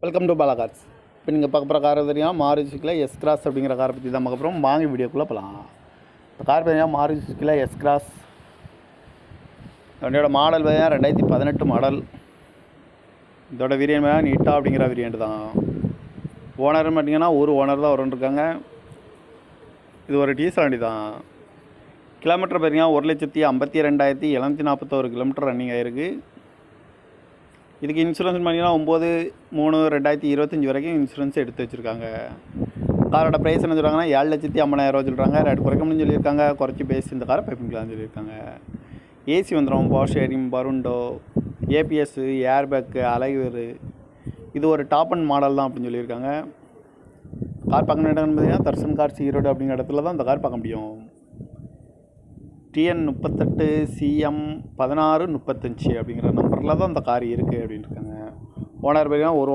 Welcome to Bala cars. இப்போ நீங்கள் பார்க்க போகிற கார் தெரியும் மாருதி சுசுகி எஸ் கிராஸ் அப்படிங்கிற காரை பற்றி தான் பார்க்க போகிறோம். வாங்கி வீடியோக்குள்ளே போகலாம். இந்த கார் பார்த்தீங்கன்னா மாருதி சுசுகி எஸ் கிராஸ். வண்டியோட மாடல் பார்த்தீங்கன்னா 2018 மாடல். இதோட வேரியன்ட் பார்த்தீங்கன்னா நீட்டா அப்படிங்கிற வேரியன்ட் தான். ஓனர்னு பார்த்தீங்கன்னா ஒரு ஓனர் தான் இருக்காங்க. இது ஒரு டீசல் வண்டி தான். கிலோமீட்டர் பார்த்தீங்கன்னா 1,52,741 கிலோமீட்டர் ரன்னிங் ஆகிருக்கு. இதுக்கு இன்சூரன்ஸ் பண்ணிங்கன்னா 9/3/2025 வரைக்கும் இன்சூரன்ஸ் எடுத்து வச்சுருக்காங்க. காரோட ப்ரைஸ் என்ன சொல்கிறாங்கன்னா 7,50,000 சொல்கிறாங்க. ரேட் குறைக்கணும்னு சொல்லியிருக்காங்க. குறைச்சி பேசி இந்த காரை பைப்பிங்களான்னு சொல்லியிருக்காங்க. ஏசி வந்துடும், பவர் ஷேரிங், பருண்டோ, ஏபிஎஸ், ஏர் பேக்கு, அலைவர். இது ஒரு டாப் அண்ட் மாடல் தான் அப்படின்னு சொல்லியிருக்காங்க. கார் பார்க்கணும் இடம்னு பார்த்தீங்கன்னா தர்சன் கார்ஸ் ஈரோடு அப்படிங்கிற இடத்துல தான் இந்த கார் பார்க்க முடியும். TN 38 CM 1635 அப்படிங்கிற நம்பரில் தான் இந்த கார் இருக்குது அப்படின்னு இருக்காங்க. ஓனர் பார்த்தீங்கன்னா ஒரு